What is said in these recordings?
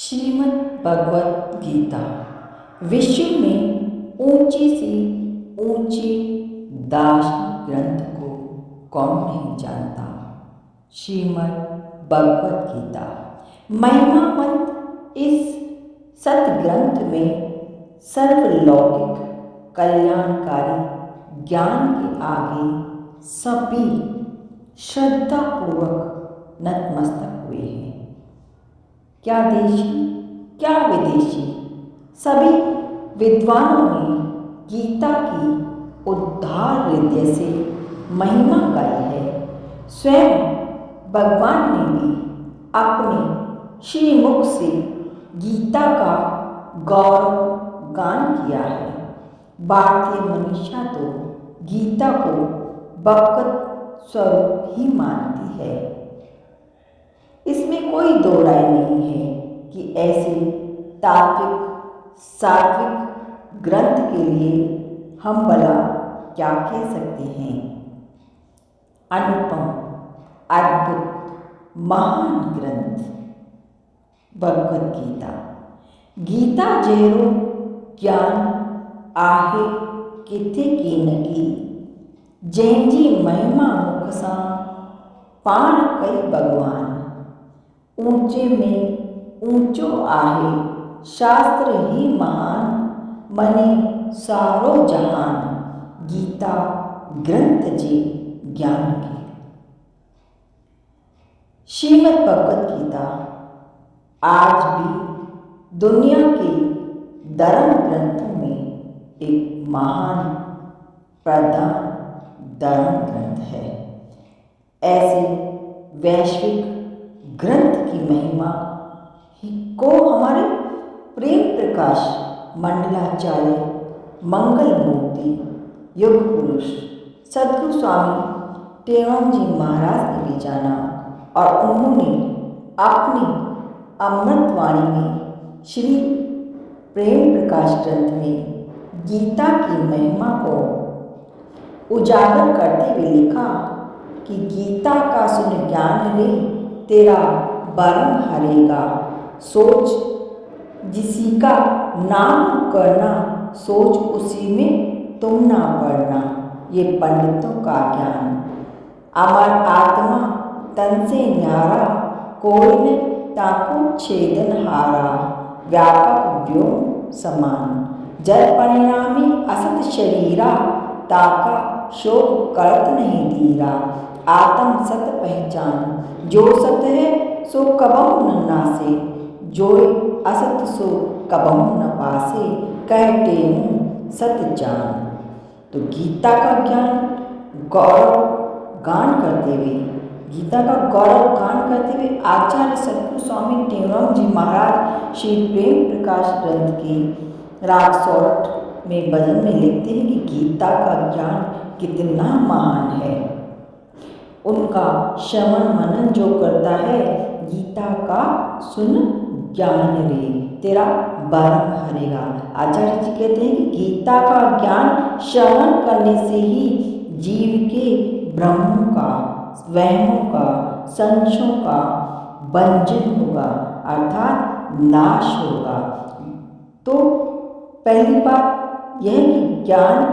श्रीमद् भगवत गीता विश्व में ऊंची से ऊंचे दार्शनिक ग्रंथ को कौन नहीं जानता। श्रीमद् भगवत गीता महिमावंत इस सतग्रंथ में सर्वलौकिक कल्याणकारी ज्ञान के आगे सभी श्रद्धापूर्वक नतमस्तक हुए हैं। क्या देशी क्या विदेशी सभी विद्वानों ने गीता की उद्धार हृदय से महिमा गाई है। स्वयं भगवान ने भी अपने श्रीमुख से गीता का गौरव गान किया है। भारतीय मनीषा तो गीता को भगवत स्वरूप ही मानती है। इसमें कोई दो राय नहीं है कि ऐसे तात्विक सात्विक ग्रंथ के लिए हम भला क्या कह सकते हैं। अनुपम अद्भुत महान ग्रंथ भगवत गीता। गीता जहिड़ो ज्ञान आहे किथे की न की, जंहिंजी महिमा मुख सां पाण कई भगवान। ऊंचे में ऊंचो आहे शास्त्र ही महान, मने सारो जहान गीता ग्रंथ जी ज्ञान की। श्रीमद् भगवत गीता आज भी दुनिया के धर्म ग्रंथों में एक महान प्रधान धर्म ग्रंथ है। ऐसे वैश्विक ग्रंथ की महिमा को हमारे प्रेम प्रकाश मंडलाचार्य मंगल मूर्ति युग पुरुष सद्गुरु स्वामी टेवाम जी महाराज ने भी जाना और उन्होंने अपनी अमृतवाणी में श्री प्रेम प्रकाश ग्रंथ में गीता की महिमा को उजागर करते हुए लिखा कि गीता का सुन ज्ञान रे तेरा भरम हरेगा, सोच जिसी का नाम करना, सोच उसी में तुम ना पढ़ना। ये पंडितों का ज्ञान। अमर आत्मा तन से न्यारा, कोई न ताको छेदन हारा। व्यापक व्योम समान, जल परिणामी असत शरीरा। ताका शोक करत नहीं धीरा, आत्म सत पहचान। जो सत है सो कबहु न नासे, जो असत सो कबहु न पासे। कहते हूँ सत जान। तो गीता का ज्ञान गौरव गान करते हुए आचार्य सद्गुरु स्वामी टेवाम जी महाराज श्री प्रेम प्रकाश ग्रंथ के राग 16 में भजन में लिखते हैं कि गीता का ज्ञान कितना महान है। उनका श्रवण मनन जो करता है, गीता का सुन ज्ञान रे तेरा भरम हरेगा। आचार्य जी कहते हैं कि गीता का ज्ञान श्रवण करने से ही जीव के भ्रमों का, वहमों का, संशयों का भंजन होगा, अर्थात नाश होगा। तो पहली बात यह कि ज्ञान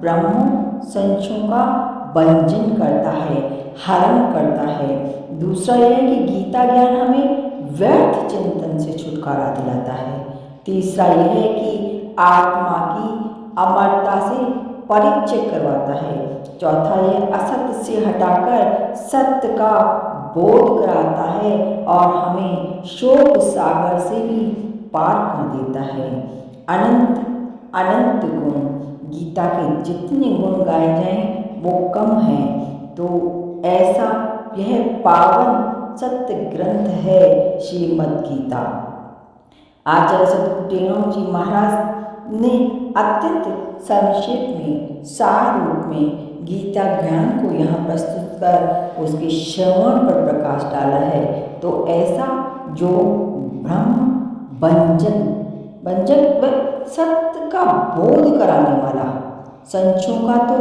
भ्रमों संशयों का भंजन करता है, हरण करता है। दूसरा यह है कि गीता ज्ञान हमें व्यर्थ चिंतन से छुटकारा दिलाता है। तीसरा यह है कि आत्मा की अमरता से परिचय करवाता है। चौथा यह असत्य से हटाकर सत्य का बोध कराता है और हमें शोक सागर से भी पार कर देता है। अनंत अनंत गुण, गीता के जितने गुण गाए जाएं वो कम है। तो ऐसा यह पावन सत्य ग्रंथ है श्रीमद् गीता। आचार्य सद्गुरु टेवाम जी महाराज ने अत्यंत संक्षेप में सार रूप में गीता ज्ञान को यहाँ प्रस्तुत कर उसके श्रवण पर प्रकाश डाला है। तो ऐसा जो ब्रह्म भंजन व सत्य का बोध कराने वाला, संशयों का तो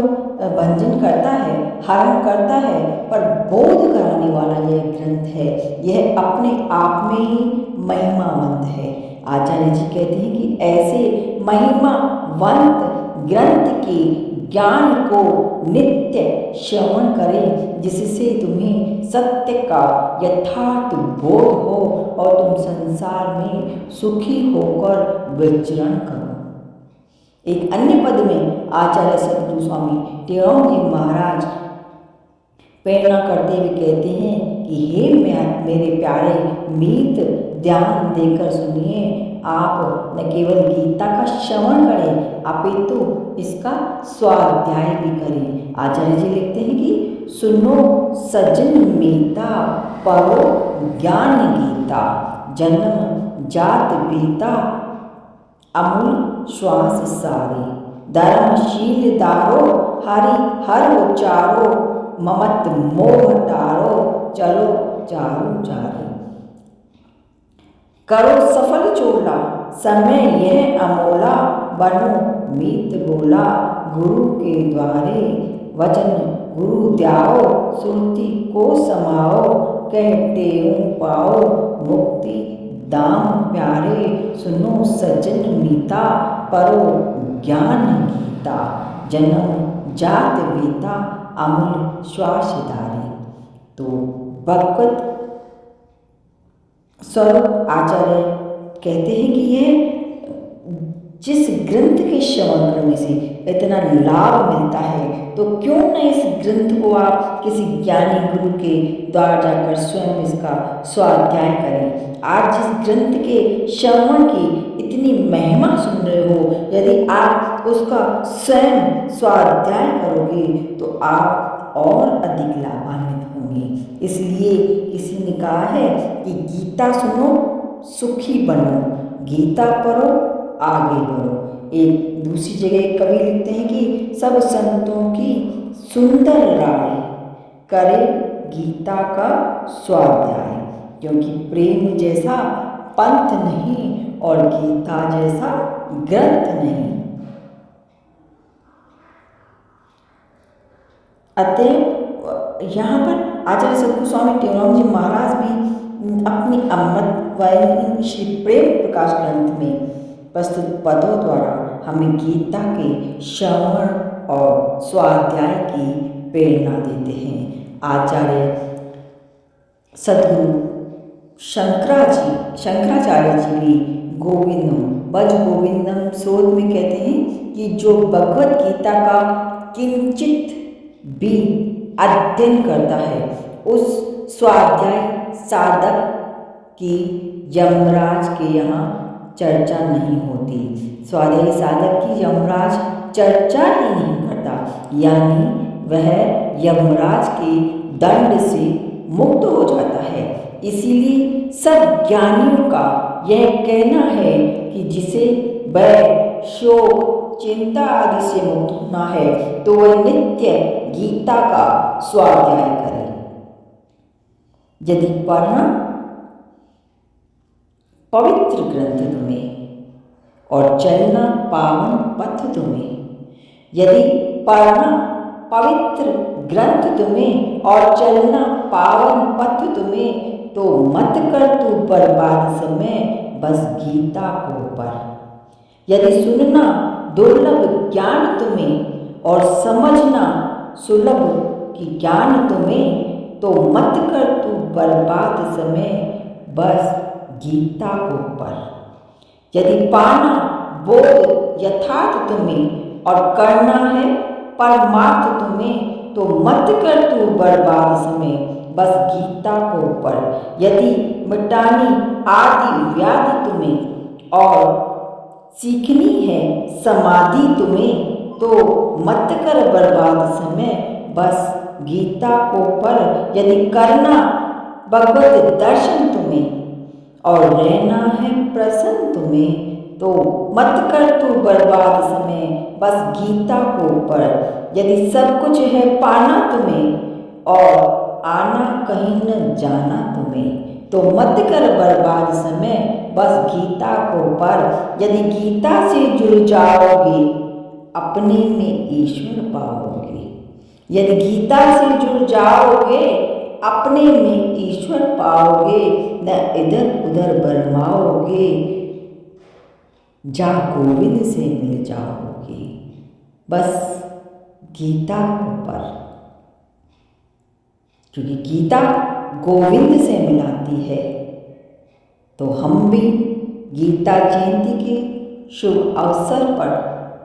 भंजन करता है, हरण करता है, पर बोध कराने वाला यह ग्रंथ है। यह अपने आप में ही महिमावंत है। आचार्य जी कहते हैं कि ऐसे महिमावंत ग्रंथ के ज्ञान को नित्य श्रवण करें, जिससे तुम्हें सत्य का यथार्थ बोध हो और तुम संसार में सुखी होकर विचरण करो। एक अन्य पद में आचार्य सद्गुरु स्वामी टेरोंग जी महाराज प्रेरणा करते हुए कहते हैं कि हे मेरे प्यारे मीत, ध्यान देकर सुनिए, आप न केवल गीता का श्रवण करें अपितु इसका स्वाध्याय भी करें। आचार्य जी लिखते हैं कि सुनो सज्जन मीता, पढ़ो ज्ञान गीता, जन्म जात बीता, अमूल श्वास सारे, धर्मशील दारो, हरि हर उचारो, ममत मोह टारो, चलो चारो चारे। करो सफल चोला, समय यह अमोला, बनो मीत बोला, गुरु के द्वारे, वचन गुरु द्याओ, सुरति को समाओ, कहते पाओ, मुक्ति दाम प्यारे, सुनो सज्जन मीता, पढ़ो ज्ञान गीता, जन्म जात बीता, अमूल श्वास धारे। तो भगवत स्वरूप आचार्य कहते हैं कि यह जिस ग्रंथ के श्रवण करने से इतना लाभ मिलता है, तो क्यों न इस ग्रंथ को आप किसी ज्ञानी गुरु के द्वारा जाकर स्वयं इसका स्वाध्याय करें। आज जिस ग्रंथ के श्रवण की इतनी महिमा सुन रहे हो, यदि आप उसका स्वयं स्वाध्याय करोगे तो आप और अधिक लाभान्वित होंगे। इसलिए किसी ने कहा है कि गीता सुनो सुखी बनो, गीता पढ़ो आगे बढ़ो। एक दूसरी जगह कवि लिखते हैं कि सब संतों की सुंदर राय, करे गीता का स्वाध्याय, क्योंकि प्रेम जैसा पंथ नहीं और गीता जैसा ग्रंथ नहीं। अतः यहाँ पर आचार्य सद्गुरु स्वामी टेरोंग जी महाराज भी अपनी अमृत श्री प्रेम प्रकाश ग्रंथ में प्रस्तुत पदों द्वारा हमें गीता के श्रवण और स्वाध्याय की प्रेरणा देते हैं। आचार्य सद्गुरु शंकराचार्य जी भी गोविंदम भज गोविंदम शोध में कहते हैं कि जो भगवत गीता का किंचित भी अध्ययन करता है, उस स्वाध्याय साधक की यमराज के यहाँ चर्चा नहीं होती। स्वाध्यायी साधक की यमराज चर्चा ही नहीं करता, यानी वह यमराज के दंड से मुक्त हो जाता है। इसीलिए सब ज्ञानियों का यह कहना है कि जिसे भय शोक चिंता आदि से मुक्त होना है, तो वह नित्य गीता का स्वाध्याय करे। यदि पढ़ना पवित्र ग्रंथ तुम्हें और चलना पावन पथ तुम्हें, यदि पढ़ना पवित्र ग्रंथ तुम्हें और चलना पावन पथ तुम्हें, तो मत कर तू बर्बाद समय, बस गीता को पढ़। यदि सुनना दुर्लभ ज्ञान तुम्हें और समझना सुलभ की ज्ञान तुम्हें, तो मत कर तू बर्बाद समय, बस गीता को पढ़। यदि पाना बोध यथार्थ तुम्हें और करना है परमार्थ तुम्हें, तो मत कर तू बर्बाद समय, बस गीता को पढ़। यदि मिटानी आदि व्याधि तुम्हें और सीखनी है समाधि तुम्हें, तो मत कर बर्बाद समय, बस गीता को पढ़। यदि करना भगवत दर्शन तुम्हें और रहना है प्रसन्न तुम्हें, तो मत कर तू बर्बाद समय, बस गीता को पढ़। यदि सब कुछ है पाना तुम्हें और आना कहीं न जाना तुम्हें, तो मत कर बर्बाद समय, बस गीता को पढ़। यदि गीता से जुड़ जाओगे, अपने में ईश्वर पाओगे। यदि गीता से जुड़ जाओगे, अपने में ईश्वर पाओगे, न इधर उधर बरमाओगे, जा गोविंद से मिल जाओगे। बस गीता पर, क्योंकि गीता गोविंद से मिलाती है, तो हम भी गीता जयंती के शुभ अवसर पर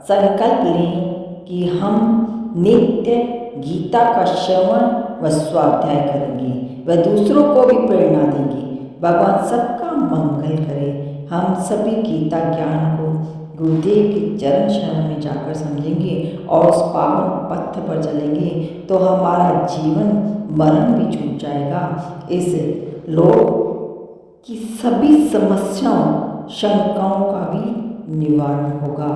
संकल्प लें कि हम नित्य गीता का श्रवण व स्वाध्याय करेंगे व दूसरों को भी प्रेरणा देंगे। भगवान सबका मंगल करे। हम सभी गीता ज्ञान को गुरुदेव के चरण शरण में जाकर समझेंगे और उस पावन पथ पर चलेंगे तो हमारा जीवन मरण भी छूट जाएगा। इस लोक की सभी समस्याओं शंकाओं का भी निवारण होगा।